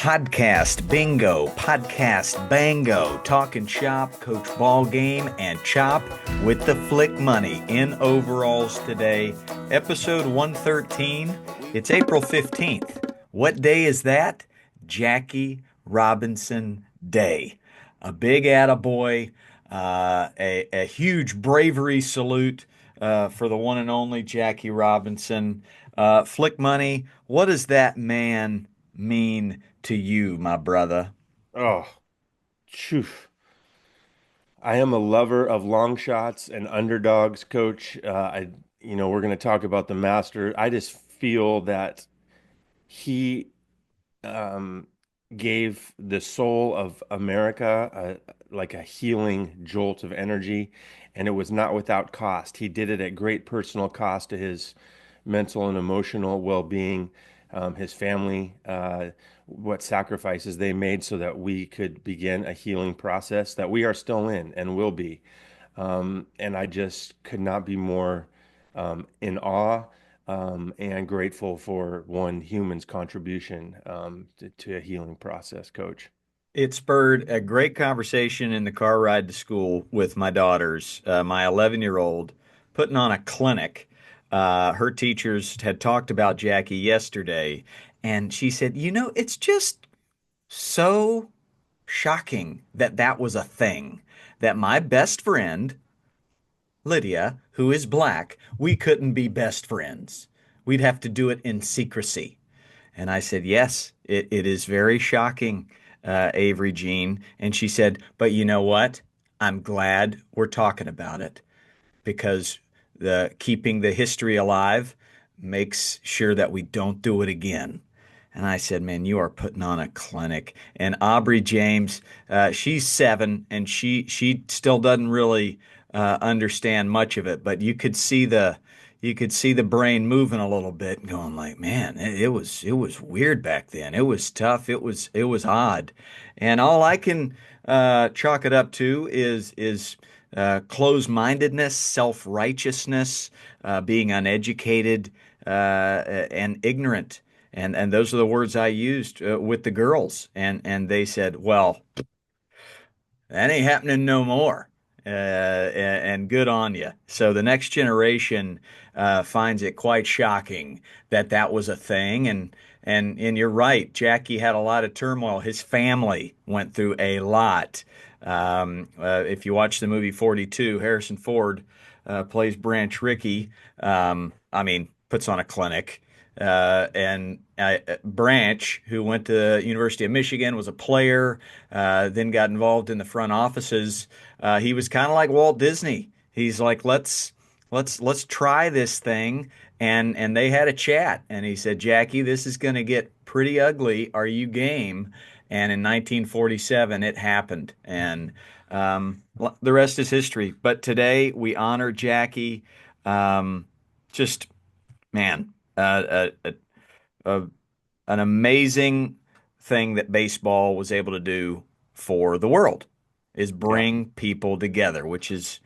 Podcast bingo, podcast bango, talking shop, coach Ballgame, and chop with the flick money in overalls today. Episode 113. It's April 15th. What day is that? Jackie Robinson Day. A big attaboy, a huge bravery salute for the one and only Jackie Robinson. Flick money, what does that man mean to you, my brother? Oh, phew. I am a lover of long shots and underdogs, coach. We're going to talk about the master. I just feel that he um, gave the soul of America like a healing jolt of energy, and it was not without cost. He did it at great personal cost to his mental and emotional well-being, his family, what sacrifices they made so that we could begin a healing process that we are still in and will be. And I just could not be more in awe and grateful for one human's contribution to a healing process, Coach. It spurred a great conversation in the car ride to school with my daughters, my 11-year-old, putting on a clinic. Her teachers had talked about Jackie yesterday, and she said, it's just so shocking that that was a thing, that my best friend, Lydia, who is black, we couldn't be best friends. We'd have to do it in secrecy. And I said, yes, it is very shocking, Avery Jean. And she said, but you know what? I'm glad we're talking about it because the keeping the history alive makes sure that we don't do it again. And I said, man, you are putting on a clinic. And Aubrey James, she's 7 and she still doesn't really understand much of it, but you could see the brain moving a little bit and going like, man, it was weird back then. It was tough. It was odd. And all I can chalk it up to is closed-mindedness, self-righteousness, being uneducated and ignorant. And those are the words I used with the girls. And they said, well, that ain't happening no more. And good on you. So the next generation finds it quite shocking that that was a thing. And you're right. Jackie had a lot of turmoil. His family went through a lot. If you watch the movie 42, Harrison Ford plays Branch Rickey. I mean, puts on a clinic. And Branch, who went to University of Michigan, was a player, then got involved in the front offices. He was kind of like Walt Disney. He's like, let's try this thing, and they had a chat, and he said, Jackie, this is going to get pretty ugly. Are you game? And in 1947, it happened, and the rest is history. But today we honor Jackie. Just man, a, an amazing thing that baseball was able to do for the world is Yeah, bring people together, which is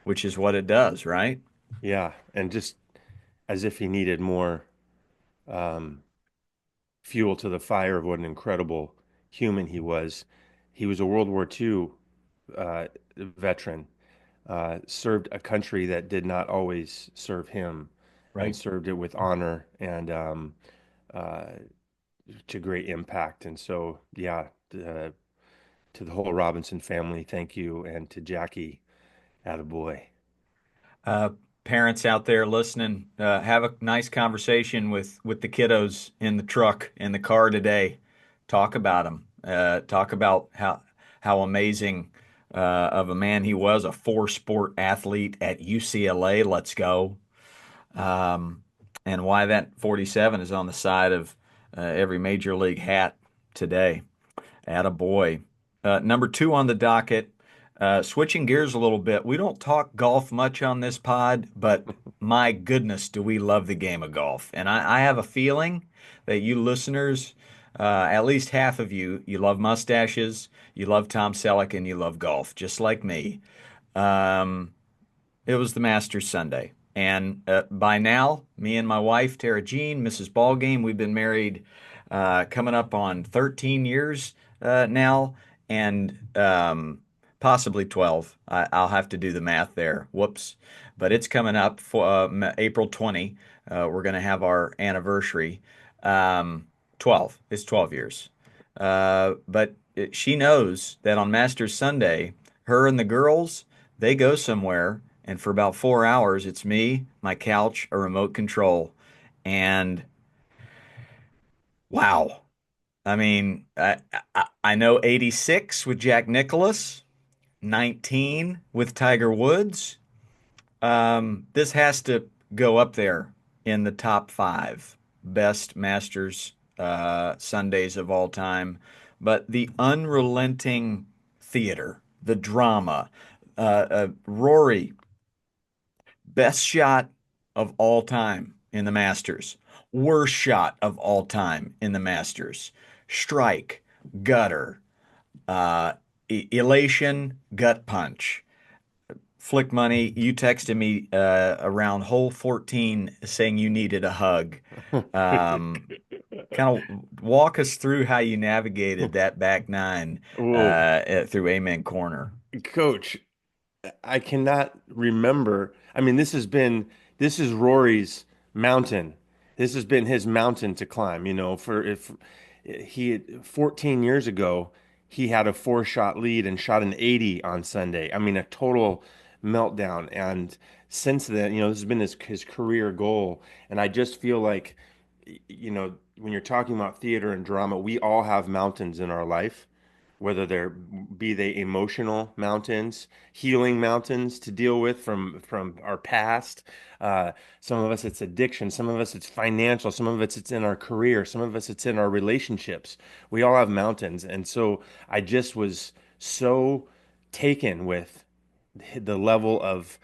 what it does, right? yeah, and just as if he needed more um, fuel to the fire of what an incredible human he was. He was a World War II veteran, served a country that did not always serve him, and Right. served it with honor and uh, to great impact. And so, yeah, to the whole Robinson family, thank you, and to Jackie, attaboy. Uh, Parents out there listening, have a nice conversation with the kiddos in the truck in the car today. Talk about them. Talk about how amazing of a man he was, a four-sport athlete at UCLA. Let's go. um, and why that 47 is on the side of every major league hat today. Attaboy. Number two on the docket, switching gears a little bit. We don't talk golf much on this pod, but my goodness, do we love the game of golf. And I have a feeling that you listeners, at least half of you, you love mustaches, you love Tom Selleck, and you love golf, just like me. Um, it was the Masters Sunday. And by now, me and my wife, Tara Jean, Mrs. Ballgame, we've been married coming up on 13 years now, and possibly 12. I'll have to do the math there. Whoops. But it's coming up for April 20. We're going to have our anniversary. Um, 12. It's 12 years. She knows that on Masters Sunday, her and the girls, they go somewhere, and for about 4 hours, it's me, my couch, a remote control, and wow. I mean, I know 86 with Jack Nicklaus, 19 with Tiger Woods. This has to go up there in the top five best Masters Sundays of all time. But the unrelenting theater, the drama, Rory, best shot of all time in the Masters, worst shot of all time in the Masters, strike, gutter, uh, elation, gut punch. Flick Money, you texted me around hole 14 saying you needed a hug. Um, kind of walk us through how you navigated that back nine Whoa, through Amen Corner. coach, I cannot remember. I mean, this is Rory's mountain. This has been his mountain to climb, for if he 14 years ago, he had a four-shot lead and shot an 80 on Sunday. I mean, a total meltdown. And since then, this has been his career goal. And I just feel like, when you're talking about theater and drama, we all have mountains in our life, whether they emotional mountains, healing mountains to deal with from our past. Some of us it's addiction, some of us it's financial, some of us it's in our career, some of us it's in our relationships. We all have mountains, and so I just was so taken with the level of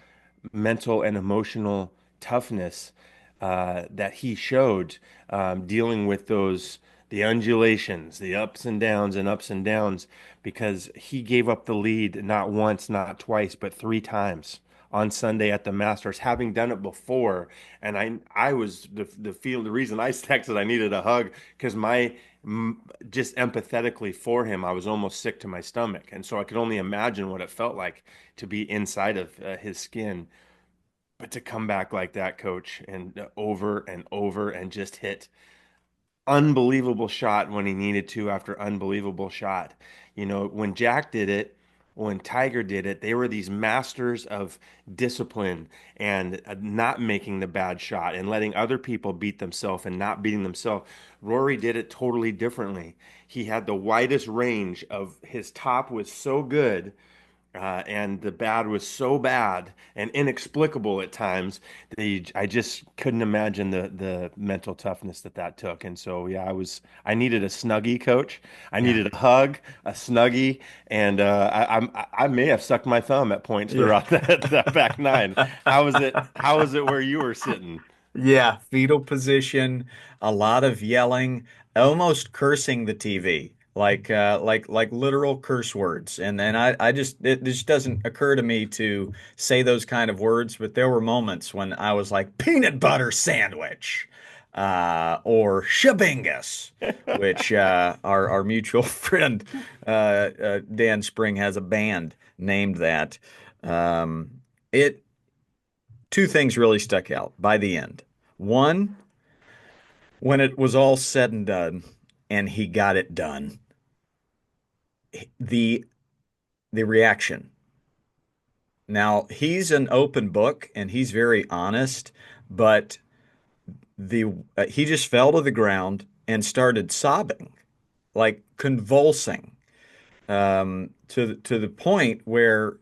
mental and emotional toughness that he showed, dealing with the undulations, the ups and downs, because he gave up the lead not once, not twice, but three times on Sunday at the Masters, having done it before. And I was the reason I texted I needed a hug because just empathetically for him, I was almost sick to my stomach, and so I could only imagine what it felt like to be inside of his skin. But to come back like that, coach, and over and over and just hit unbelievable shot when he needed to after unbelievable shot. When Jack did it, when Tiger did it, they were these masters of discipline and not making the bad shot and letting other people beat themselves and not beating themselves. Rory did it totally differently. He had the widest range of his top was so good, and the bad was so bad and inexplicable at times that I just couldn't imagine the mental toughness that took. And so, yeah, I needed a snuggie, coach. I Yeah. needed a hug, a snuggie, and I may have sucked my thumb at points Yeah. throughout that back nine. How was it? How was it where you were sitting? Yeah, fetal position, a lot of yelling, almost cursing the TV, like literal curse words. And then I just it just doesn't occur to me to say those kind of words, but there were moments when I was like peanut butter sandwich, or shabingus, which our mutual friend Dan Spring has a band named that. It Two things really stuck out by the end. One, when it was all said and done and he got it done, the the reaction. Now, he's an open book and he's very honest, but the he just fell to the ground and started sobbing, like convulsing, to the point where,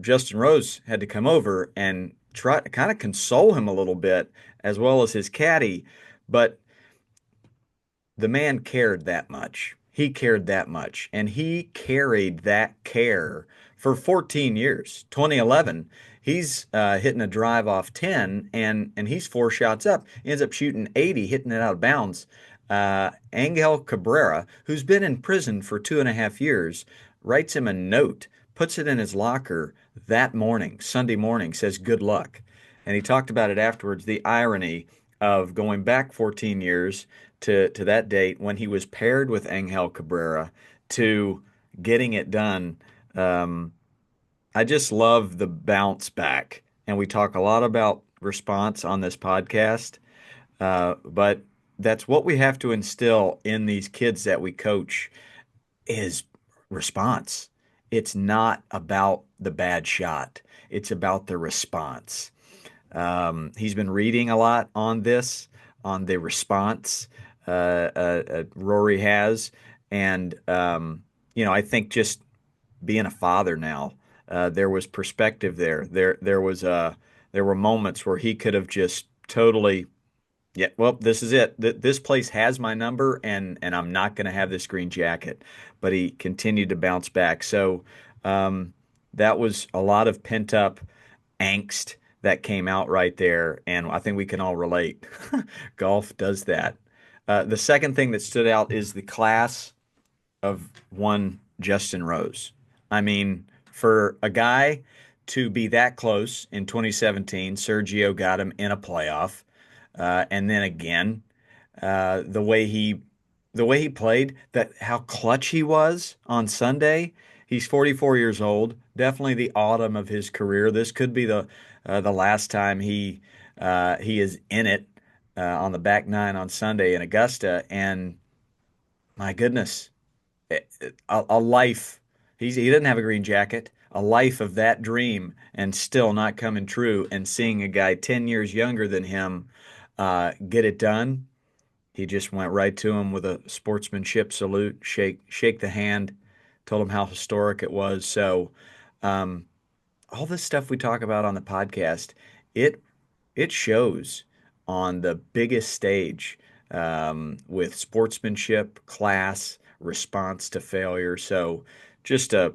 Justin Rose had to come over and try to kind of console him a little bit, as well as his caddy. But the man cared that much. He cared that much. And he carried that care for 14 years. 2011, he's hitting a drive off 10, and he's four shots up. He ends up shooting 80, hitting it out of bounds. Angel Cabrera, who's been in prison for 2.5 years, writes him a note, puts it in his locker that morning, Sunday morning, says good luck. And he talked about it afterwards, the irony of going back 14 years to that date when he was paired with Angel Cabrera to getting it done. Um, I just love the bounce back. And we talk a lot about response on this podcast, but that's what we have to instill in these kids that we coach is response. It's not about the bad shot. It's about the response. He's been reading a lot on this, on the response. Rory has, and I think just being a father now, there was perspective there. There were moments where he could have just totally, yeah, well, this is it. This place has my number, and I'm not going to have this green jacket. But he continued to bounce back. So um, that was a lot of pent up angst that came out right there, and I think we can all relate. Golf does that. The second thing that stood out is the class of one Justin Rose. I mean, for a guy to be that close in 2017, Sergio got him in a playoff, and then again, the way he played, that how clutch he was on Sunday. He's 44 years old, definitely the autumn of his career. This could be the last time he is in it on the back nine on Sunday in Augusta, and my goodness, a life. He didn't have a green jacket. A life of that dream and still not coming true. And seeing a guy 10 years younger than him get it done, he just went right to him with a sportsmanship salute, shake the hand, told him how historic it was. So, um, all this stuff we talk about on the podcast, it it shows on the biggest stage with sportsmanship, class, response to failure. So, just a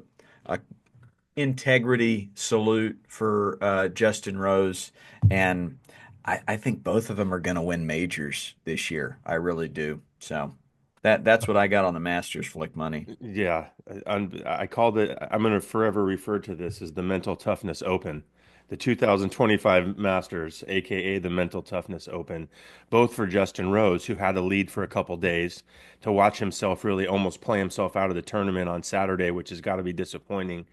integrity salute for Justin Rose, and I think both of them are going to win majors this year. I really do. So that's what I got on the Masters Flick money. Yeah, I called it, I'm going to forever refer to this as the Mental Toughness Open, the 2025 Masters, aka the Mental Toughness Open, both for Justin Rose, who had a lead for a couple days, to watch himself really almost play himself out of the tournament on Saturday, which has got to be disappointing,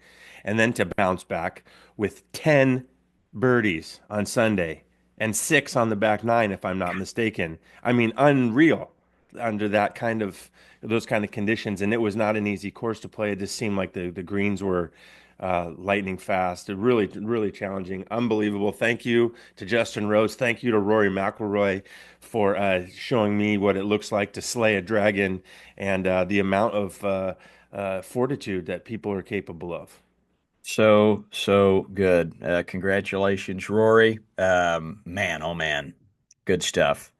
and then to bounce back with 10 birdies on Sunday and six on the back nine, if I'm not mistaken. I mean, unreal under that kind of those kind of conditions, and it was not an easy course to play. It just seemed like the greens were lightning fast. Really, really challenging. Unbelievable. Thank you to Justin Rose. Thank you to Rory McIlroy for showing me what it looks like to slay a dragon and the amount of fortitude that people are capable of. So good. Congratulations, Rory. Man, oh man, good stuff.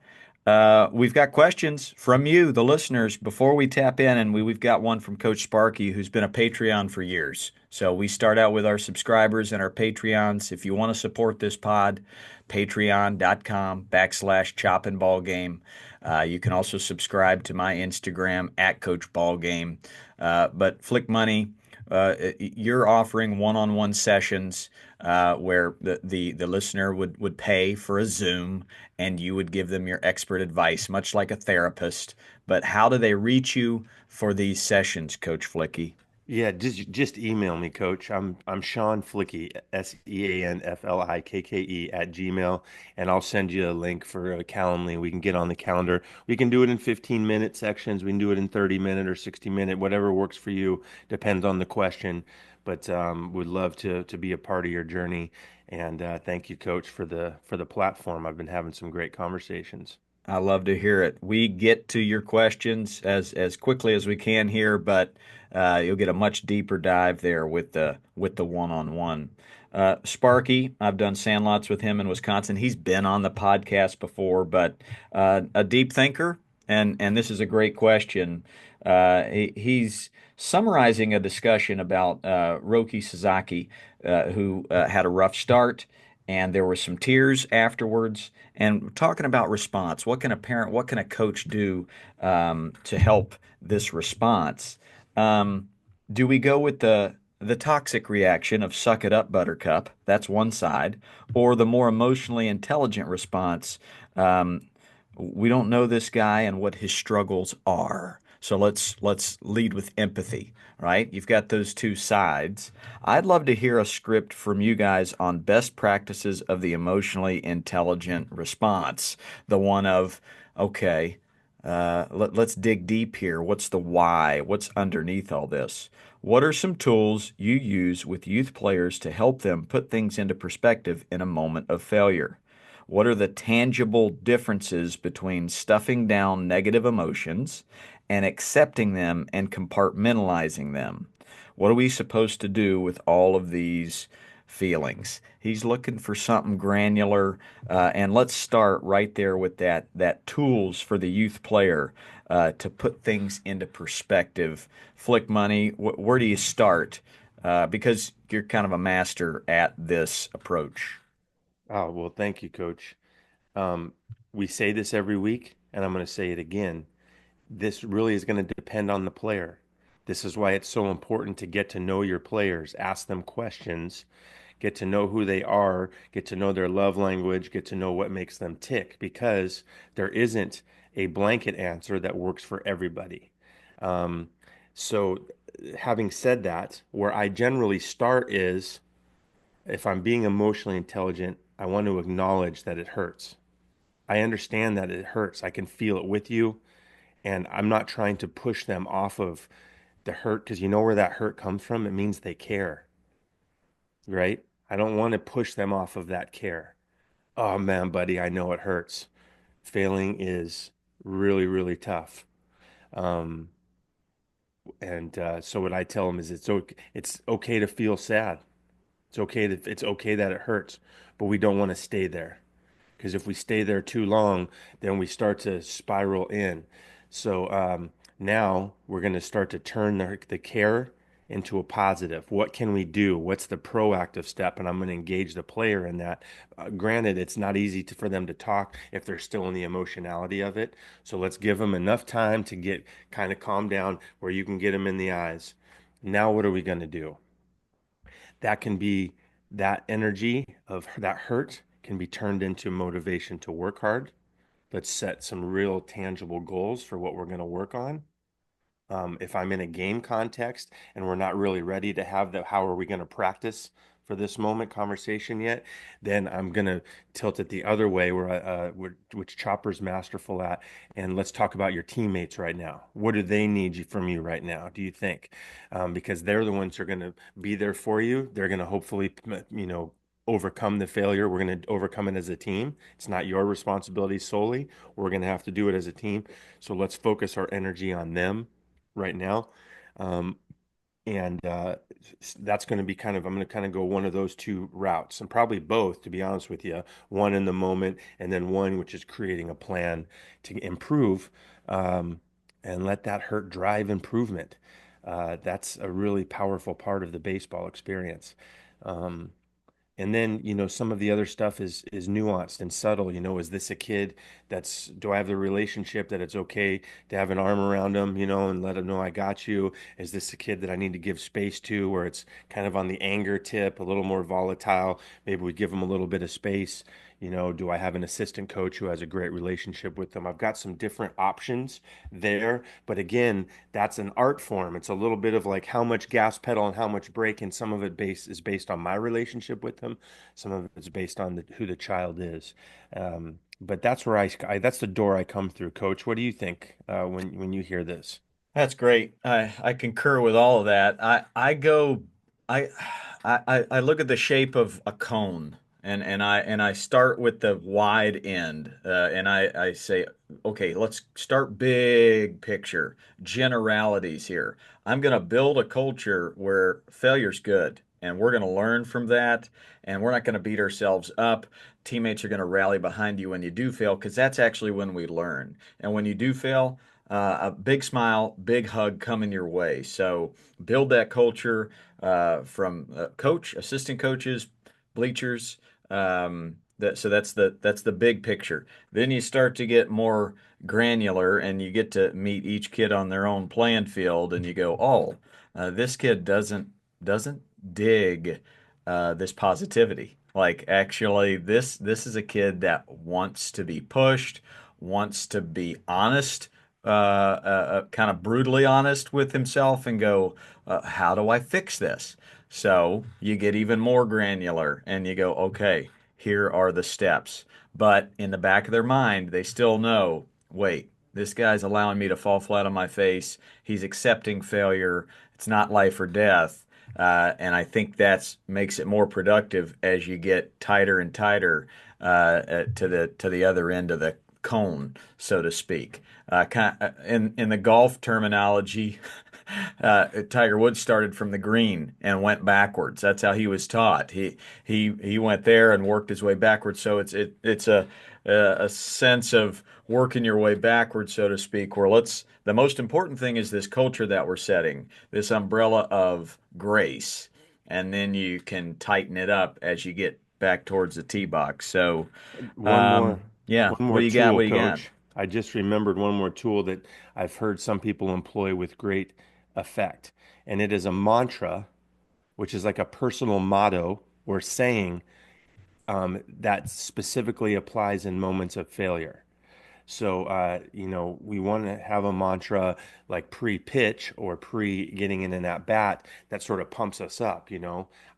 We've got questions from you, the listeners, before we tap in, and we've got one from Coach Sparky, who's been a Patreon for years. So we start out with our subscribers and our Patreons. If you want to support this pod, patreon.com/chopping ballgame. You can also subscribe to my Instagram at Coach Ballgame. But Flick Money, you're offering one-on-one sessions where the listener would pay for a Zoom and you would give them your expert advice, much like a therapist. But how do they reach you for these sessions, Coach Flicky? Yeah, just email me, Coach. I'm Sean Flikke, SEANFLIKKE at Gmail, and I'll send you a link for a Calendly. We can get on the calendar. We can do it in 15-minute sections. We can do it in 30-minute or 60-minute, whatever works for you. Depends on the question. But would love to be a part of your journey. And thank you, Coach, for the platform. I've been having some great conversations. I love to hear it. We get to your questions as quickly as we can here, but you'll get a much deeper dive there with the one-on-one. Sparky, I've done sandlots with him in Wisconsin. He's been on the podcast before, but a deep thinker, and this is a great question. He's summarizing a discussion about Roki Sasaki, who had a rough start, and there were some tears afterwards. And talking about response, what can a parent, what can a coach do to help this response? Um, do we go with the toxic reaction of "suck it up, Buttercup"? That's one side, or the more emotionally intelligent response, um, We don't know this guy and what his struggles are. So let's lead with empathy, right? You've got those two sides. I'd love to hear a script from you guys on best practices of the emotionally intelligent response. The one of, okay, let's dig deep here. What's the why? What's underneath all this? What are some tools you use with youth players to help them put things into perspective in a moment of failure? What are the tangible differences between stuffing down negative emotions and accepting them and compartmentalizing them? What are we supposed to do with all of these feelings? He's looking for something granular, and let's start right there with that tools for the youth player to put things into perspective. Flick Money, where do you start? Because you're kind of a master at this approach. Oh, well, thank you, Coach. Um, we say this every week, and I'm going to say it again. This really is going to depend on the player. This is why it's so important to get to know your players, ask them questions, get to know who they are, get to know their love language, get to know what makes them tick, because there isn't a blanket answer that works for everybody. Um, so, having said that, where I generally start is if I'm being emotionally intelligent, I want to acknowledge that it hurts. I understand that it hurts. I can feel it with you. And I'm not trying to push them off of the hurt because you know where that hurt comes from? It means they care, right? I don't want to push them off of that care. Oh man, buddy, I know it hurts. Failing is really, really tough. Um, and so what I tell them is it's okay to feel sad. It's okay that it hurts, but we don't want to stay there. Because if we stay there too long, then we start to spiral in. So now we're going to start to turn the care into a positive. What can we do? What's the proactive step? And I'm going to engage the player in that. Granted, it's not easy for them to talk if they're still in the emotionality of it. So let's give them enough time to get kind of calm down where you can get them in the eyes. Now, what are we going to do? That can be that energy of that hurt can be turned into motivation to work hard. Let's set some real tangible goals for what we're going to work on. If I'm in a game context and we're not really ready to have the how are we going to practice for this moment conversation yet, then I'm going to tilt it the other way which Chopper's masterful at. And let's talk about your teammates right now. What do they need from you right now, do you think? Because they're the ones who are going to be there for you. They're going to hopefully, overcome the failure. We're going to overcome it as a team. It's not your responsibility solely. We're going to have to do it as a team. So let's focus our energy on them right now. Um, and that's going to be I'm going to kind of go one of those two routes and probably both, to be honest with you, one in the moment and then one which is creating a plan to improve and let that hurt drive improvement. That's a really powerful part of the baseball experience. Um, and then, some of the other stuff is nuanced and subtle. Is this a kid do I have the relationship that it's okay to have an arm around him, and let him know I got you? Is this a kid that I need to give space to where it's kind of on the anger tip, a little more volatile? Maybe we give him a little bit of space. Do I have an assistant coach who has a great relationship with them? I've got some different options there. But again, that's an art form. It's a little bit of like how much gas pedal and how much brake, and some of it is based on my relationship with them. Some of it's based on who the child is. But that's where that's the door I come through, Coach. What do you think when you hear this? That's great. I concur with all of that. I go I I look at the shape of a cone and I start with the wide end and I say, okay, let's start big picture, generalities here. I'm going to build a culture where failure's good and we're going to learn from that and we're not going to beat ourselves up. Teammates are going to rally behind you when you do fail because that's actually when we learn. And when you do fail, a big smile, big hug coming your way. So build that culture from coach, assistant coaches, bleachers. So that's the big picture. Then you start to get more granular, and you get to meet each kid on their own playing field, and you go, oh, this kid doesn't dig this positivity. Like actually, this is a kid that wants to be pushed, wants to be honest, kind of brutally honest with himself and go, how do I fix this? So you get even more granular and you go, okay, here are the steps. But in the back of their mind, they still know, wait, this guy's allowing me to fall flat on my face. He's accepting failure. It's not life or death. And I think that's makes it more productive as you get tighter and tighter to the other end of the cone, so to speak. In the golf terminology, Tiger Woods started from the green and went backwards. That's how he was taught. He went there and worked his way backwards. So it's a sense of working your way backwards, so to speak. Where let's the most important thing is this culture that we're setting, this umbrella of grace, and then you can tighten it up as you get back towards the tee box. So, One more, yeah, one what more do you got? tool, What do you got? coach. I just remembered one more tool that I've heard some people employ with great effect. And it is a mantra, which is like a personal motto or saying that specifically applies in moments of failure. So, we want to have a mantra like pre-pitch or pre getting in an at bat that sort of pumps us up.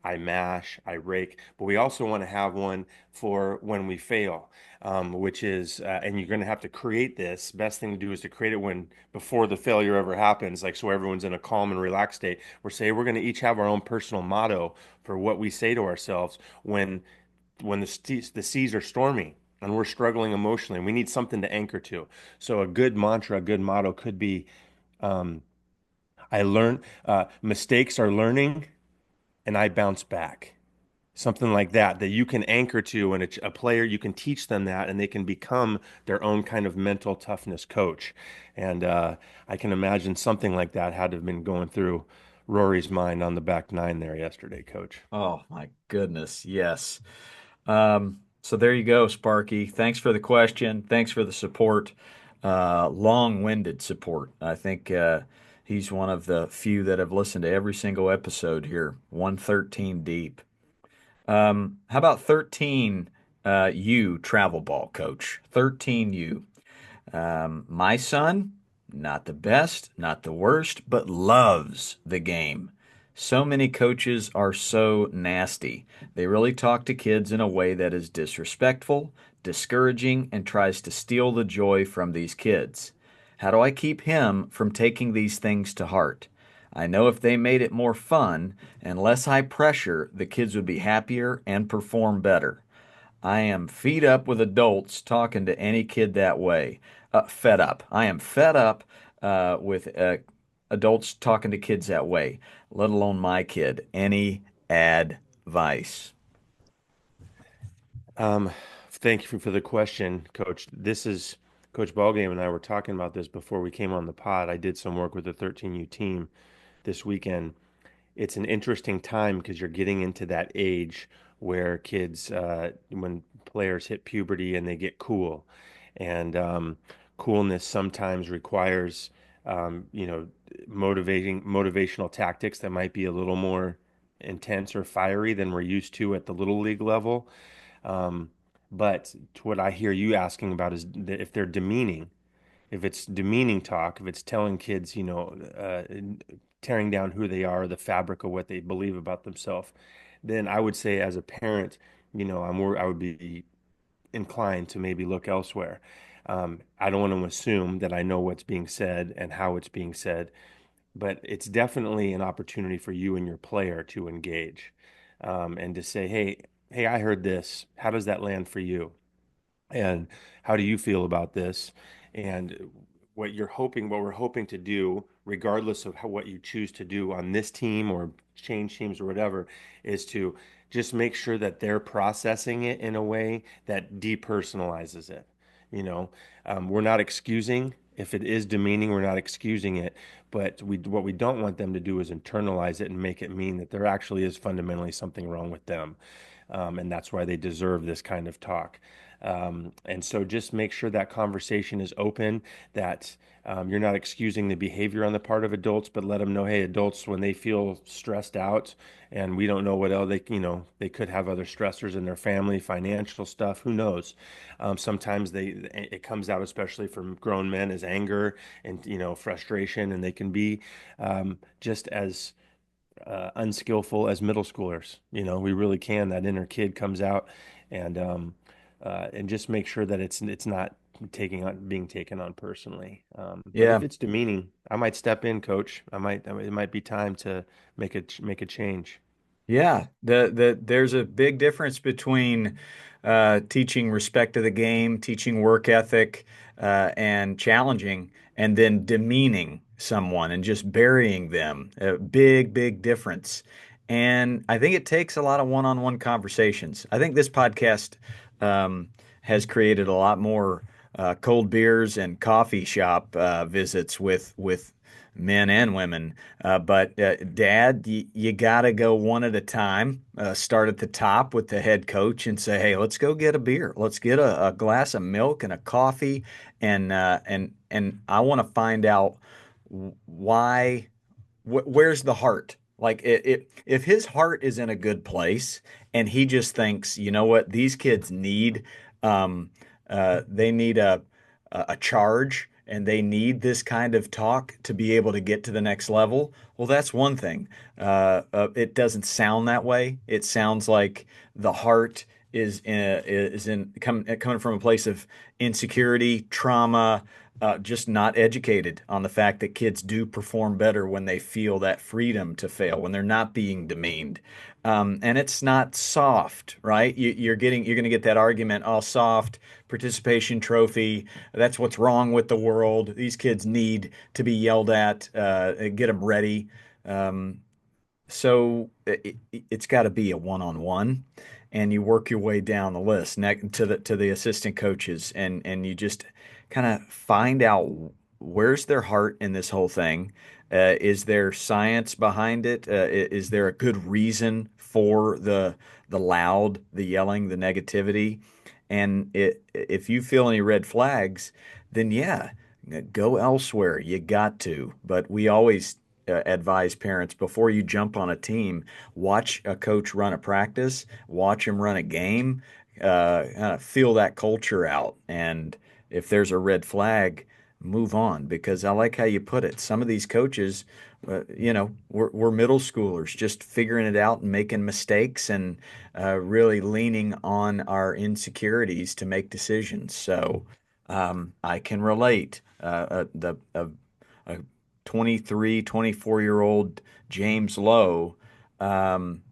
I mash, I rake, but we also want to have one for when we fail, which is, and you're going to have to create this. Best thing to do is to create it when before the failure ever happens, like so everyone's in a calm and relaxed state. We're going to each have our own personal motto for what we say to ourselves when the seas are stormy and we're struggling emotionally. We need something to anchor to. So a good mantra, a good motto could be, um, I learn, mistakes are learning and I bounce back. Something like that, that you can anchor to, and a player, you can teach them that, and they can become their own kind of mental toughness coach. And I can imagine something like that had to have been going through Rory's mind on the back nine there yesterday, coach. Oh my goodness, yes. So there you go, Sparky. Thanks for the question. Thanks for the support. Long-winded support. I think he's one of the few that have listened to every single episode here. 113 deep. How about 13 U travel ball coach? 13 U. My son, not the best, not the worst, but loves the game. So many coaches are so nasty. They really talk to kids in a way that is disrespectful, discouraging, and tries to steal the joy from these kids. How do I keep him from taking these things to heart? I know if they made it more fun and less high pressure, the kids would be happier and perform better. I am fed up with adults talking to any kid that way. Fed up. I am fed up with adults talking to kids that way, let alone my kid. Any advice? Um, Thank you for the question, Coach. This is Coach Ballgame and I were talking about this before we came on the pod. I did some work with the 13U team this weekend. It's an interesting time because you're getting into that age where kids, when players hit puberty and they get cool, and coolness sometimes requires, motivational tactics that might be a little more intense or fiery than we're used to at the little league level. Um, but what I hear you asking about is that if they're demeaning, if it's demeaning talk, if it's telling kids, tearing down who they are, the fabric of what they believe about themselves, then I would say as a parent, I would be inclined to maybe look elsewhere. I don't want to assume that I know what's being said and how it's being said, but it's definitely an opportunity for you and your player to engage, and to say, hey, I heard this. How does that land for you? And how do you feel about this? And what we're hoping to do, regardless of what you choose to do on this team or change teams or whatever, is to just make sure that they're processing it in a way that depersonalizes it. We're not excusing if it is demeaning, we're not excusing it, but what we don't want them to do is internalize it and make it mean that there actually is fundamentally something wrong with them, and that's why they deserve this kind of talk. And so just make sure that conversation is open, that you're not excusing the behavior on the part of adults, but let them know, hey, adults, when they feel stressed out and we don't know what else they could have other stressors in their family, financial stuff, who knows? Sometimes it comes out, especially from grown men, as anger and, frustration, and they can be just as unskillful as middle schoolers. We really can. That inner kid comes out, and just make sure that it's not being taken on personally. But Yeah. if it's demeaning, I might step in, coach. It might be time to make a change. Yeah, there's a big difference between teaching respect to the game, teaching work ethic, and challenging, and then demeaning someone and just burying them. A big, big difference. And I think it takes a lot of one-on-one conversations. I think this podcast has created a lot more cold beers and coffee shop visits with men and women. But Dad, you got to go one at a time. Start at the top with the head coach and say, "Hey, let's go get a beer. Let's get a glass of milk and a coffee, and I want to find out why. Where's the heart? Like, if his heart is in a good place and he just thinks, you know what, these kids need, um, they need a charge and they need this kind of talk to be able to get to the next level. Well, that's one thing. It doesn't sound that way. It sounds like the heart coming from a place of insecurity, trauma, just not educated on the fact that kids do perform better when they feel that freedom to fail, when they're not being demeaned. And it's not soft, right? You're going to get that argument, oh, soft participation trophy. That's what's wrong with the world. These kids need to be yelled at, get them ready. Um, so it's got to be a one-on-one, and you work your way down the list to the assistant coaches, and you just kind of find out where's their heart in this whole thing. Is there science behind it? Is there a good reason for the yelling, the negativity? And if you feel any red flags, then yeah, go elsewhere. You got to. But we always advise parents before you jump on a team, watch a coach run a practice, watch him run a game, kind of feel that culture out. And if there's a red flag, move on because I like how you put it. Some of these coaches, we're middle schoolers just figuring it out and making mistakes and really leaning on our insecurities to make decisions. So I can relate. A 23, 24-year-old James Lowe um,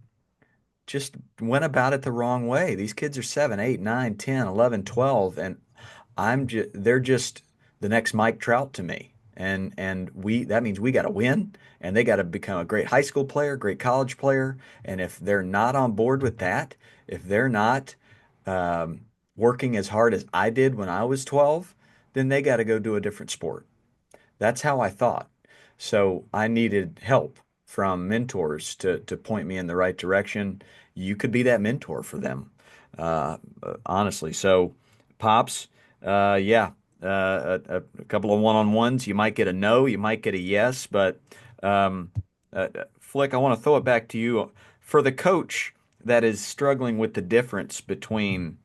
just went about it the wrong way. These kids are 7, 8, 9, 10, 11, 12, and they're just the next Mike Trout to me. And we that means we got to win and they got to become a great high school player, great college player. And if they're not on board with that, if they're not um, working as hard as I did when I was 12, then they got to go do a different sport. That's how I thought. So I needed help from mentors to point me in the right direction. You could be that mentor for them, honestly. So, Pops, yeah, a couple of one-on-ones. You might get a no, you might get a yes, but Flick, I want to throw it back to you for the coach that is struggling with the difference between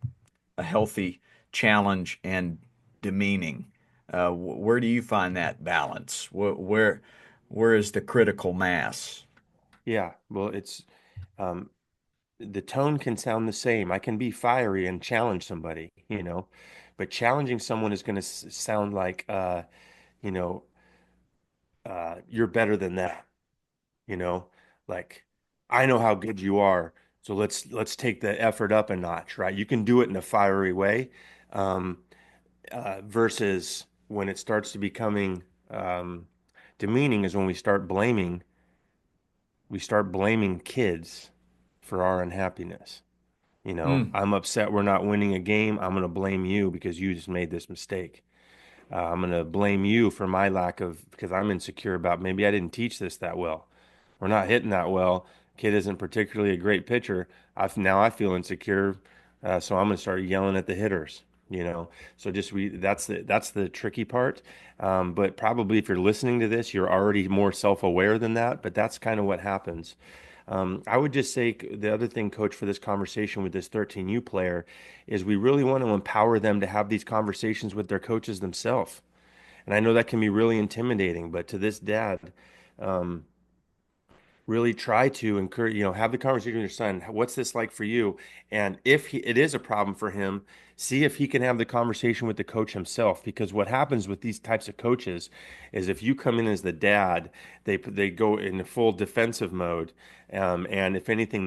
a healthy challenge and demeaning. Where do you find that balance? Where is the critical mass? Yeah, well, um, the tone can sound the same. I can be fiery and challenge somebody, but challenging someone is going to sound like, you know, you're better than that, you know, like I know how good you are, so let's take the effort up a notch, right? You can do it in a fiery way, um, versus when it starts to becoming demeaning is when we start blaming kids for our unhappiness. Mm. I'm upset we're not winning a game. I'm going to blame you because you just made this mistake. I'm going to blame you for my lack of, because I'm insecure about maybe I didn't teach this that well. We're not hitting that well. Kid isn't particularly a great pitcher. Now I feel insecure. So I'm going to start yelling at the hitters, you know. So just we that's the tricky part. But probably if you're listening to this, you're already more self-aware than that. But that's kind of what happens. I would just say the other thing, coach, for this conversation with this 13U player is we really want to empower them to have these conversations with their coaches themselves. And I know that can be really intimidating, but to this dad, um, really try to encourage, have the conversation with your son. What's this like for you? And if it is a problem for him, see if he can have the conversation with the coach himself. Because what happens with these types of coaches is if you come in as the dad, they go in full defensive mode, and if anything,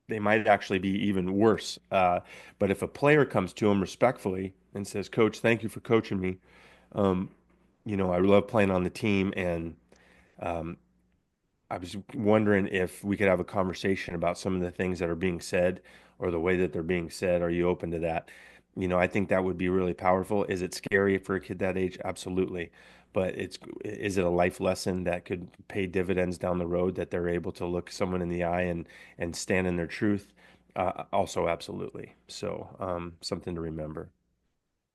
they might actually be even worse. But if a player comes to him respectfully and says, "Coach, thank you for coaching me. Um, I love playing on the team, and um, I was wondering if we could have a conversation about some of the things that are being said or the way that they're being said. Are you open to that?" I think that would be really powerful. Is it scary for a kid that age? Absolutely. But is it a life lesson that could pay dividends down the road that they're able to look someone in the eye and stand in their truth? Also, absolutely. So, something to remember.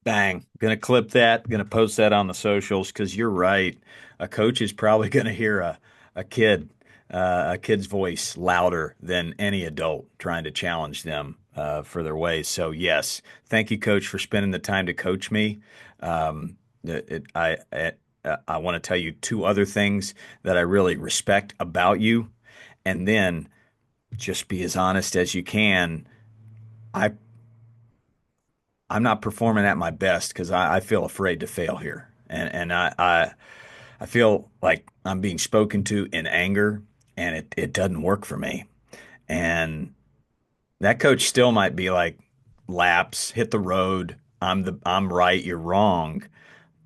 Bang. Gonna clip that, gonna post that on the socials because you're right. A coach is probably gonna hear a kid, a kid's voice louder than any adult trying to challenge them for their ways. So yes, thank you, coach, for spending the time to coach me. I want to tell you two other things that I really respect about you, and then just be as honest as you can. I I'm not performing at my best because I feel afraid to fail here. And I feel like I'm being spoken to in anger and it doesn't work for me. And that coach still might be like, laps, hit the road. I'm right, you're wrong.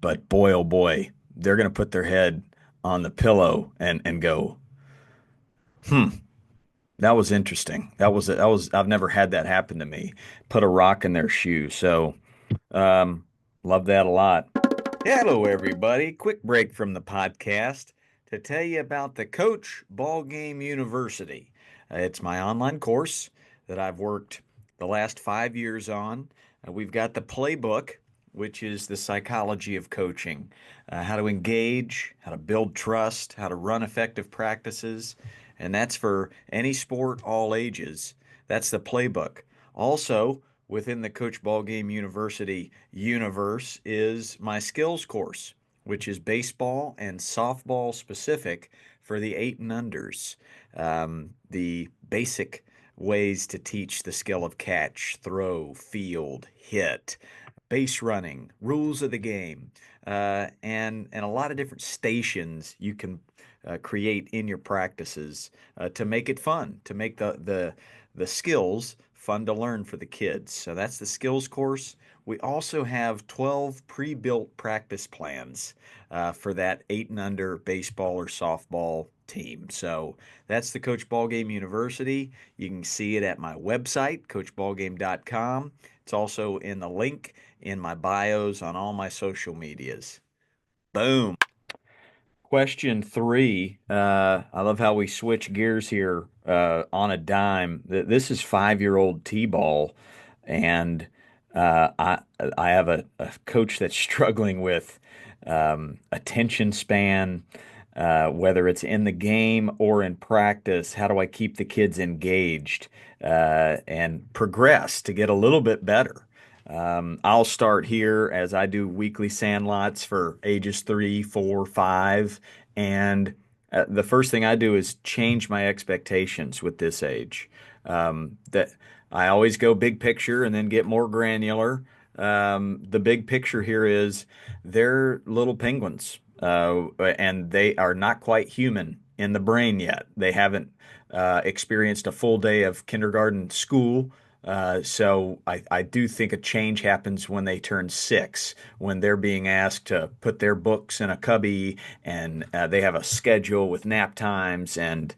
But boy, oh boy, they're gonna put their head on the pillow and go, hmm, that was interesting. That was I've never had that happen to me. Put a rock in their shoe. So love that a lot. Hello, everybody. Quick break from the podcast to tell you about the Coach Ballgame University. It's my online course that I've worked the last 5 years on. We've got the playbook, which is the psychology of coaching, how to engage, how to build trust, how to run effective practices, and that's for any sport, all ages. That's the playbook. Also, within the Coach Ballgame University universe is my skills course, which is baseball and softball specific for the eight and unders. The basic ways to teach the skill of catch, throw, field, hit, base running, rules of the game, and a lot of different stations you can create in your practices to make it fun, to make the skills fun to learn for the kids. So that's the skills course. We also have 12 pre-built practice plans for that eight and under baseball or softball team. So that's the Coach Ballgame University. You can see it at my website, coachballgame.com. It's also in the link in my bios on all my social medias. Boom. Question three. I love how we switch gears here on a dime. This is 5-year-old T-ball, and I have a coach that's struggling with attention span, whether it's in the game or in practice. How do I keep the kids engaged and progress to get a little bit better? I'll start here as I do weekly sandlots for ages 3, 4, 5. And the first thing I do is change my expectations with this age. That I always go big picture and then get more granular. The big picture here is they're little penguins, and they are not quite human in the brain yet. They haven't experienced a full day of kindergarten school. So I do think a change happens when they turn 6, when they're being asked to put their books in a cubby and they have a schedule with nap times and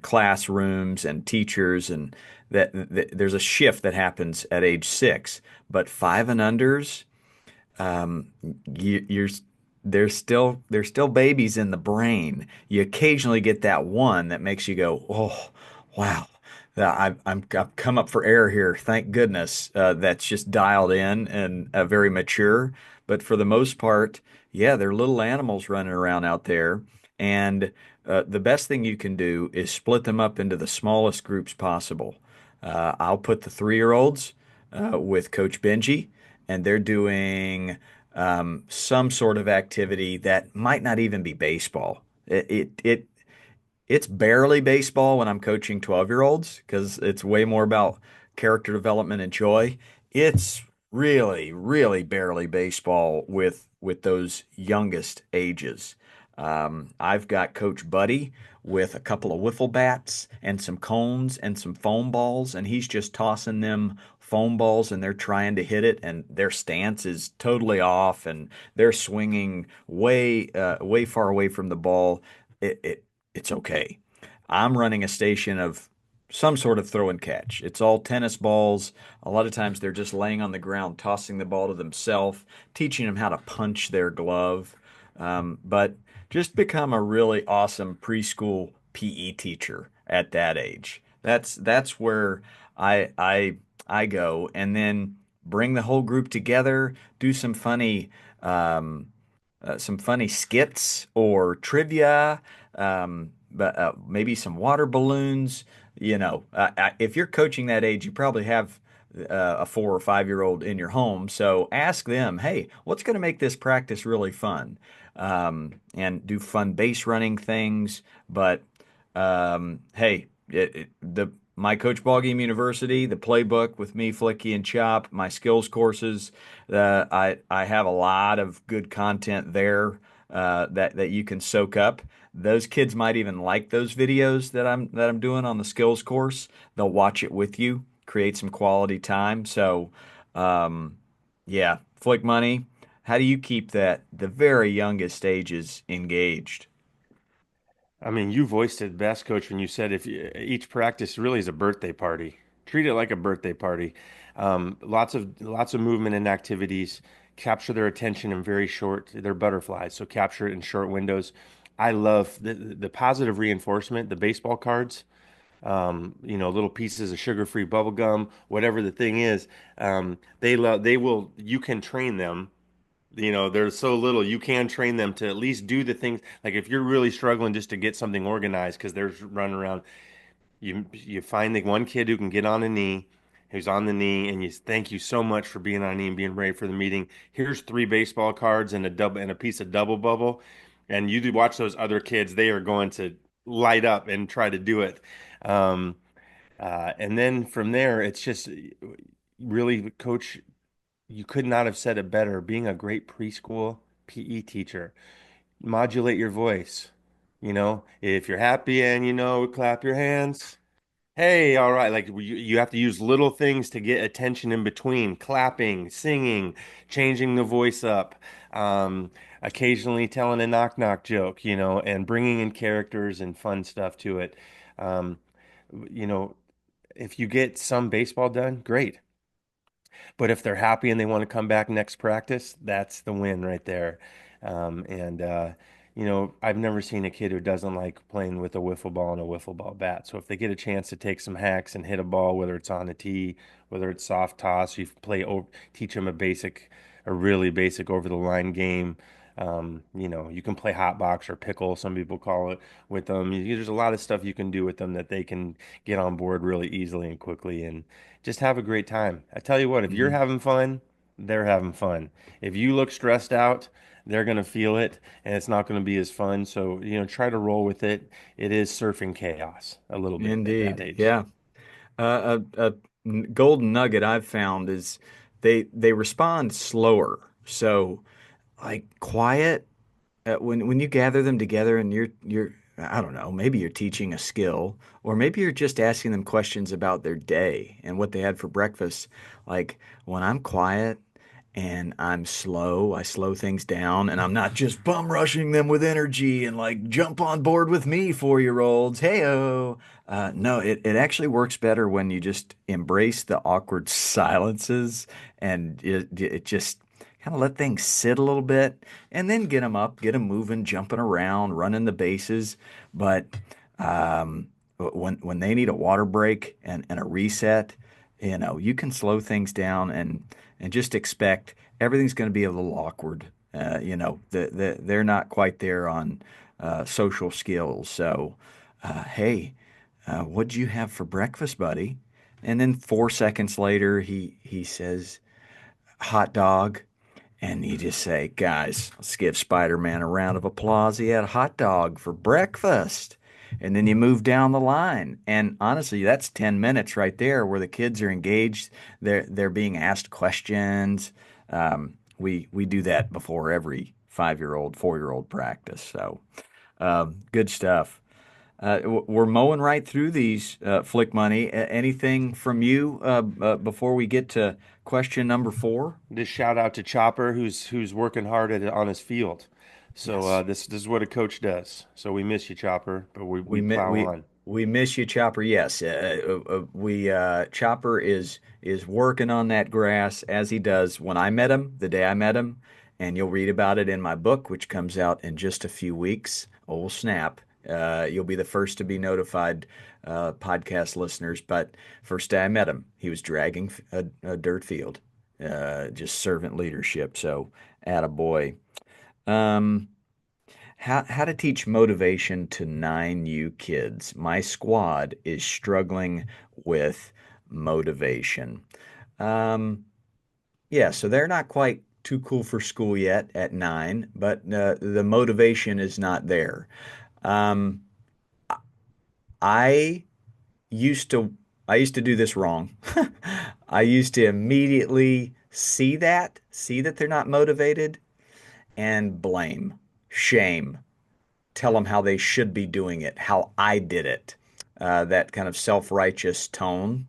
classrooms and teachers and there's a shift that happens at age 6. But 5 and unders, um, you're they're still babies in the brain. You occasionally get that one that makes you go, oh, wow. I've come up for air here. Thank goodness. That's just dialed in and very mature. But for the most part, yeah, they're little animals running around out there. And the best thing you can do is split them up into the smallest groups possible. I'll put the 3-year-olds with Coach Benji, and they're doing some sort of activity that might not even be baseball. It's barely baseball when I'm coaching 12-year-olds because it's way more about character development and joy. It's really, really barely baseball with those youngest ages. I've got Coach Buddy with a couple of wiffle bats and some cones and some foam balls, and he's just tossing them foam balls and they're trying to hit it, and their stance is totally off, and they're swinging way far away from the ball. It it's okay. I'm running a station of some sort of throw and catch. It's all tennis balls. A lot of times they're just laying on the ground, tossing the ball to themselves, teaching them how to punch their glove. But just become a really awesome preschool PE teacher at that age. That's where I go, and then bring the whole group together, do um, some funny skits or trivia, but maybe some water balloons. If you're coaching that age, you probably have a 4 or 5-year-old in your home. So ask them, hey, what's going to make this practice really fun? And do fun base running things. But hey, the my coach Ballgame University, the playbook with me, Flicky and Chop, my skills courses. I have a lot of good content there that you can soak up. Those kids might even like those videos that I'm doing on the skills course. They'll watch it with you, create some quality time. So, yeah, Flick Money. How do you keep the very youngest ages engaged? I mean, you voiced it best, Coach, when you said each practice really is a birthday party. Treat it like a birthday party. Lots of movement and activities. Capture their attention in very short. They're butterflies, so capture it in short windows. I love the positive reinforcement. The baseball cards, little pieces of sugar-free bubble gum, whatever the thing is. They love. They will. You can train them. They're so little, you can train them to at least do the things. Like if you're really struggling just to get something organized because they're running around, you find the one kid who can get on a knee, who's on the knee, and you thank you so much for being on a knee and being ready for the meeting. Here's 3 baseball cards and a piece of double bubble, and you do watch those other kids. They are going to light up and try to do it. Um, and then from there, it's just really, coach, you could not have said it better. Being a great preschool PE teacher, modulate your voice. If you're happy and clap your hands. Hey, all right. Like you have to use little things to get attention in between, clapping, singing, changing the voice up, occasionally telling a knock knock joke, and bringing in characters and fun stuff to it. Um, you know, if you get some baseball done, great. But if they're happy and they want to come back next practice, that's the win right there. And I've never seen a kid who doesn't like playing with a wiffle ball and a wiffle ball bat. So if they get a chance to take some hacks and hit a ball, whether it's on a tee, whether it's soft toss, teach them a really basic over the line game. You can play hot box or pickle, some people call it, with them. There's a lot of stuff you can do with them that they can get on board really easily and quickly. And just have a great time. I tell you what, if you're Mhm. having fun, they're having fun. If you look stressed out, they're going to feel it and it's not going to be as fun. So, try to roll with it. It is surfing chaos a little bit at that Indeed, age. yeah. A golden nugget I've found is they respond slower. So like quiet when you gather them together and you're I don't know, maybe you're teaching a skill or maybe you're just asking them questions about their day and what they had for breakfast. Like when I'm quiet and I'm slow, I slow things down and I'm not just bum rushing them with energy and like jump on board with me, 4-year-olds. Hey-oh. No, it actually works better when you just embrace the awkward silences and it just kind of let things sit a little bit and then get them up, get them moving, jumping around, running the bases. But um, when they need a water break and a reset, you can slow things down and just expect everything's going to be a little awkward. They're not quite there on social skills. So, hey, what'd you have for breakfast, buddy? And then 4 seconds later, he says, hot dog. And you just say, guys, let's give Spider-Man a round of applause. He had a hot dog for breakfast. And then you move down the line. And honestly, that's 10 minutes right there where the kids are engaged. They're being asked questions. We do that before every 5-year-old, 4-year-old practice. So good stuff. We're mowing right through these, Flick Money. Anything from you before we get to question number 4? Just shout out to Chopper, who's working hard at it on his field. So Yes. this is what a coach does. So we miss you, Chopper, but we We mi- plow we on. we miss you, Chopper. Yes, we Chopper is working on that grass as he does when I met him, the day I met him, and you'll read about it in my book, which comes out in just a few weeks. Oh, snap! You'll be the first to be notified, podcast listeners. But first day I met him, he was dragging a dirt field, just servant leadership. So, attaboy. Um, how to teach motivation to 9U kids. My squad is struggling with motivation. Um, yeah, so they're not quite too cool for school yet at 9, but the motivation is not there. Um, I used to I used to do this wrong. I used to immediately see that they're not motivated, and blame, shame, tell them how they should be doing it, how I did it, that kind of self-righteous tone.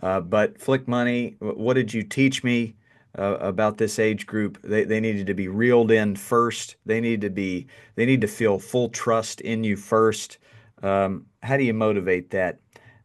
But Flick Money, what did you teach me about this age group? They needed to be reeled in first. They need to feel full trust in you first. How do you motivate that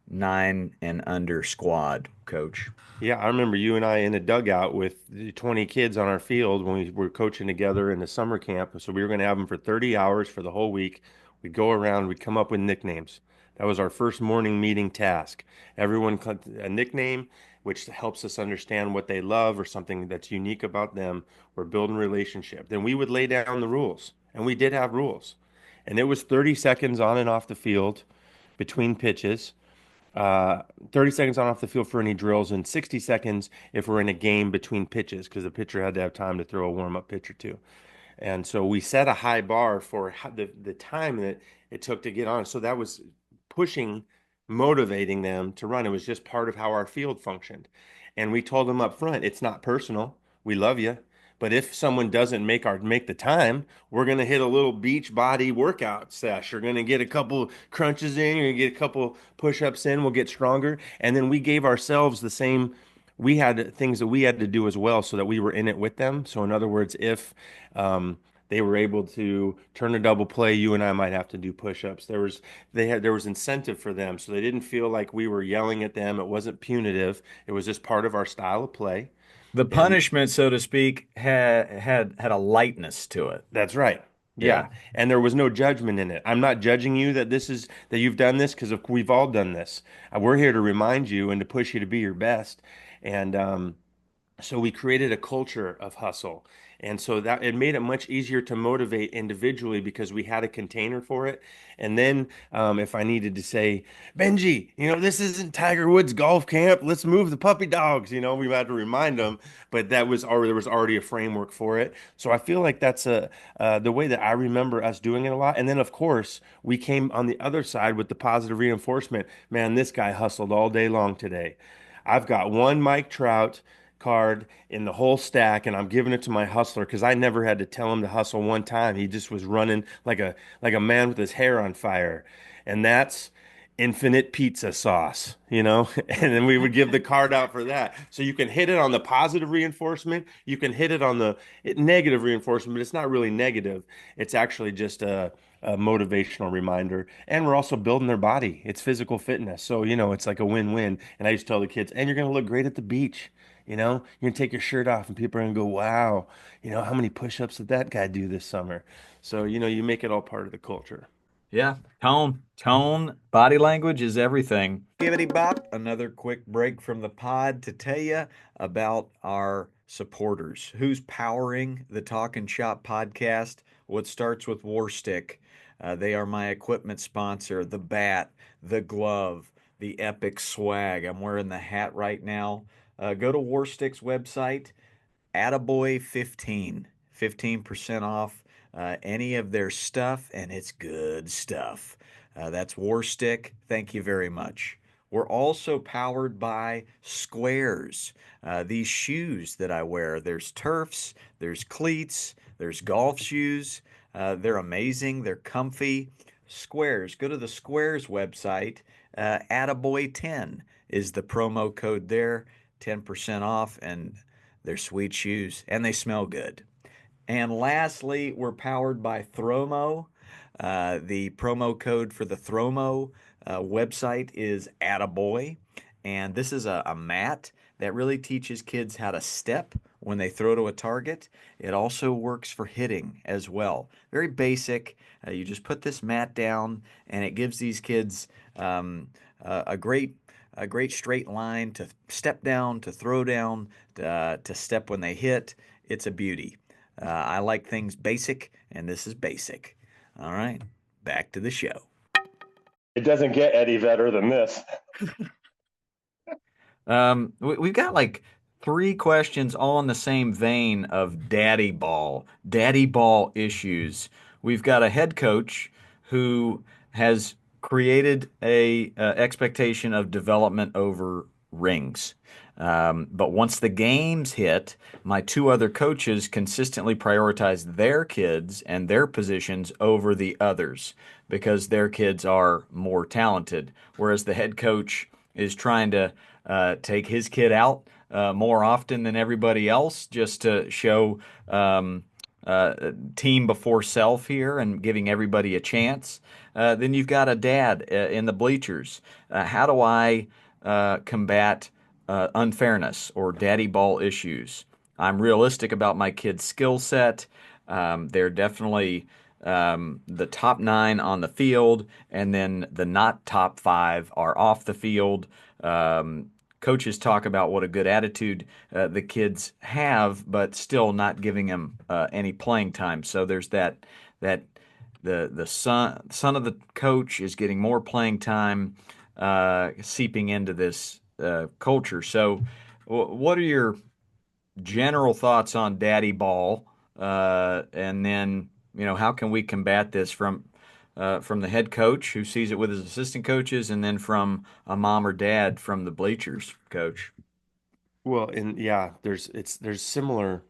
9 and under squad, Coach? Yeah, I remember you and I in a dugout with the 20 kids on our field when we were coaching together in the summer camp. So we were going to have them for 30 hours for the whole week. We'd go around, we'd come up with nicknames. That was our first morning meeting task. Everyone got a nickname, which helps us understand what they love or something that's unique about them. We're building relationship. Then we would lay down the rules, and we did have rules. And it was 30 seconds on and off the field between pitches, uh, 30 seconds on off the field for any drills, and 60 seconds if we're in a game between pitches, because the pitcher had to have time to throw a warm-up pitch or two. And so we set a high bar for the time that it took to get on. So that was pushing, motivating them to run. It was just part of how our field functioned. And we told them up front, it's not personal. We love you. But if someone doesn't make the time, we're gonna hit a little beach body workout sesh. You're gonna get a couple crunches in, you're gonna get a couple push-ups in, we'll get stronger. And then we gave ourselves the same, we had things that we had to do as well so that we were in it with them. So in other words, if they were able to turn a double play, you and I might have to do push-ups. There was incentive for them, so they didn't feel like we were yelling at them. It wasn't punitive. It was just part of our style of play. The And punishment, so to speak, had a lightness to it. that's right. Yeah. Yeah. And there was no judgment in it. I'm not judging you that you've done this because we've all done this. We're here to remind you and to push you to be your best. And so we created a culture of hustle. And so that it made it much easier to motivate individually because we had a container for it. And then if I needed to say, Benji, this isn't Tiger Woods golf camp. Let's move the puppy dogs. We had to remind them, but there was already a framework for it. So I feel like that's the way that I remember us doing it a lot. And then of course we came on the other side with the positive reinforcement. Man, this guy hustled all day long today. I've got one Mike Trout card in the whole stack, and I'm giving it to my hustler because I never had to tell him to hustle one time. He just was running like a man with his hair on fire. And that's infinite pizza sauce. And then we would give the card out for that. So you can hit it on the positive reinforcement, you can hit it on the negative reinforcement, but it's not really negative. It's actually just a motivational reminder. And we're also building their body. It's physical fitness. So, it's like a win-win. And I used to tell the kids, and you're going to look great at the beach. You're going to take your shirt off and people are going to go, wow, how many push-ups did that guy do this summer? So, you make it all part of the culture. Yeah, tone, body language is everything. Gibbity bop, another quick break from the pod to tell you about our supporters. Who's powering the Talkin' Shop podcast? Well, it starts with Warstick. They are my equipment sponsor, the bat, the glove, the epic swag. I'm wearing the hat right now. Go to Warstick's website, Attaboy 15% off any of their stuff, and it's good stuff. That's Warstick. Thank you very much. We're also powered by Squares. These shoes that I wear, there's turfs, there's cleats, there's golf shoes. They're amazing, they're comfy. Squares, go to the Squares website. Attaboy10 is the promo code there, 10% off, and they're sweet shoes and they smell good. And lastly, we're powered by Thromo. The promo code for the Thromo website is Attaboy. And this is a mat that really teaches kids how to step when they throw to a target. It also works for hitting as well. Very basic. You just put this mat down, and it gives these kids a great straight line to step down, to throw down, to step when they hit. It's a beauty. I like things basic, and this is basic. All right, back to the show. It doesn't get any better than this. We've got like three questions all in the same vein of daddy ball issues. We've got a head coach who has created a expectation of development over rings. But once the games hit, my two other coaches consistently prioritize their kids and their positions over the others because their kids are more talented. Whereas the head coach is trying to take his kid out more often than everybody else just to show team before self here and giving everybody a chance. Then you've got a dad in the bleachers. How do I combat unfairness or daddy ball issues? I'm realistic about my kid's skill set. They're definitely the top nine on the field, and then the not top five are off the field. Coaches talk about what a good attitude the kids have, but still not giving them any playing time. So there's that the son of the coach is getting more playing time, seeping into this culture. So, what are your general thoughts on Daddy Ball, and then how can we combat this from the head coach who sees it with his assistant coaches, and then from a mom or dad from the bleachers coach. Well, and yeah, there's similar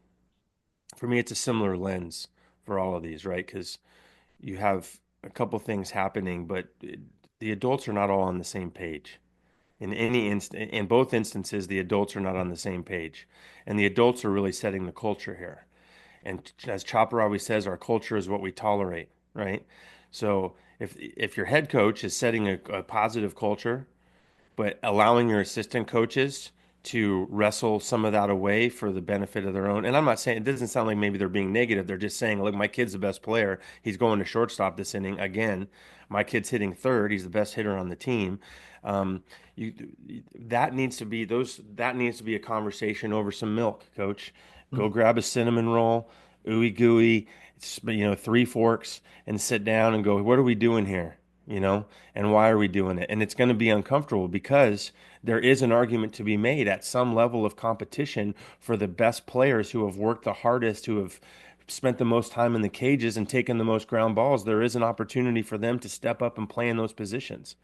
for me. It's a similar lens for all of these, right? Because you have a couple things happening, but the adults are not all on the same page. In both instances, the adults are not on the same page, and the adults are really setting the culture here. And as Chopper always says, our culture is what we tolerate, right? So if your head coach is setting a positive culture, but allowing your assistant coaches to wrestle some of that away for the benefit of their own. And I'm not saying it doesn't sound like maybe they're being negative. They're just saying, look, my kid's the best player. He's going to shortstop this inning again. My kid's hitting third. He's the best hitter on the team. Um, you that needs to be those that needs to be a conversation over some milk, coach. Go grab a cinnamon roll, ooey gooey, three forks, and sit down and go, what are we doing here? And why are we doing it? And it's going to be uncomfortable because there is an argument to be made at some level of competition for the best players who have worked the hardest, who have spent the most time in the cages and taken the most ground balls. There is an opportunity for them to step up and play in those positions.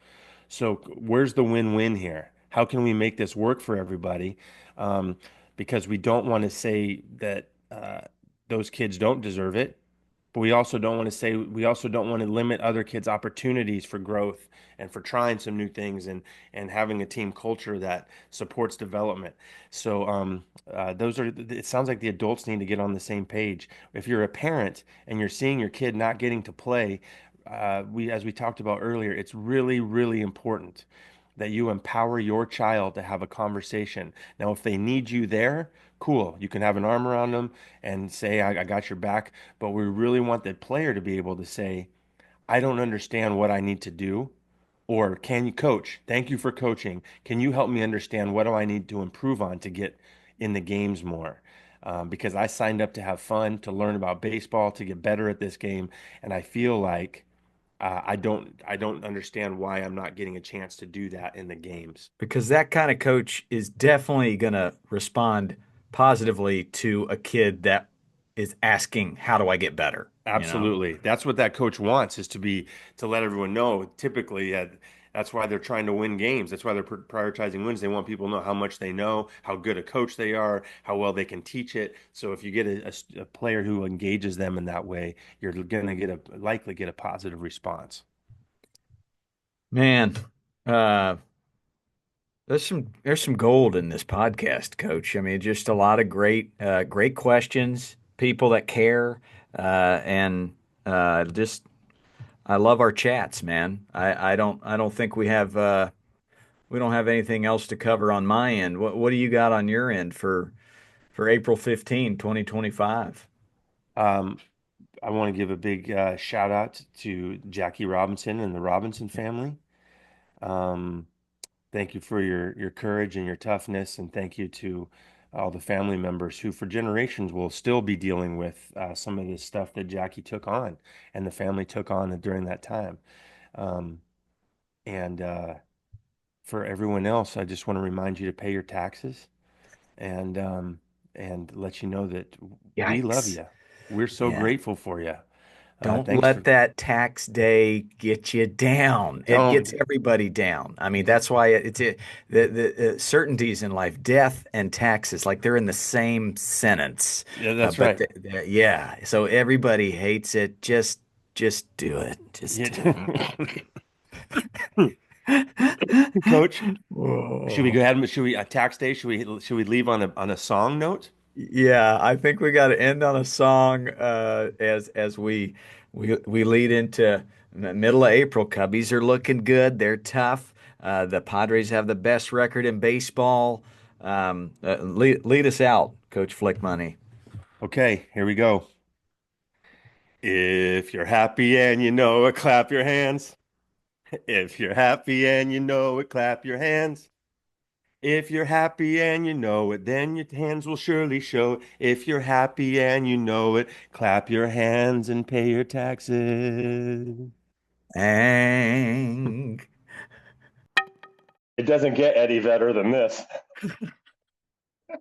So where's the win-win here? How can we make this work for everybody? Um, because we don't want to say that those kids don't deserve it, but we also don't want to limit other kids' opportunities for growth and for trying some new things and having a team culture that supports development. So it sounds like the adults need to get on the same page. If you're a parent and you're seeing your kid not getting to play, as we talked about earlier, it's really, really important that you empower your child to have a conversation. Now, if they need you there, cool. You can have an arm around them and say, I got your back. But we really want the player to be able to say, I don't understand what I need to do. Or can you coach? Thank you for coaching. Can you help me understand what do I need to improve on to get in the games more? Because I signed up to have fun, to learn about baseball, to get better at this game, and I feel like I don't understand why I'm not getting a chance to do that in the games. Because that kind of coach is definitely going to respond positively to a kid that is asking, how do I get better? You know? Absolutely. That's what that coach wants is to let everyone know. Typically, that's why they're trying to win games. That's why they're prioritizing wins. They want people to know how much they know, how good a coach they are, how well they can teach it. So if you get a player who engages them in that way, you're going to likely get a positive response. Man, uh, there's some gold in this podcast, Coach. I mean, just a lot of great questions, people that care, and just I love our chats, man. I don't think we don't have anything else to cover on my end. What do you got on your end for April 15, 2025? Um, I want to give a big shout out to Jackie Robinson and the Robinson family. Um, Thank you for your courage and your toughness, and thank you to all the family members who, for generations, will still be dealing with some of this stuff that Jackie took on and the family took on during that time. Um, and for everyone else, I just want to remind you to pay your taxes and and let you know that we love Yikes. you. We're so Yeah. grateful for you. Don't Thanks let for that tax day get you down. It gets don't. everybody down. I mean, that's why the certainties in life, death and taxes, like they're in the same sentence. Yeah, that's But right. yeah, so everybody hates it. Just do it. Just do Yeah. Coach, it. should we Whoa. go ahead and should we a tax day? Should we leave on a song note? Yeah, I think we got to end on a song as we lead into the middle of April. Cubbies are looking good. They're tough. The Padres have the best record in baseball. Lead us out, Coach Flick Money. Okay, here we go. If you're happy and you know it, clap your hands. If you're happy and you know it, clap your hands. If you're happy and you know it, then your hands will surely show it. If you're happy and you know it, clap your hands and pay your taxes. And It doesn't get any better than this.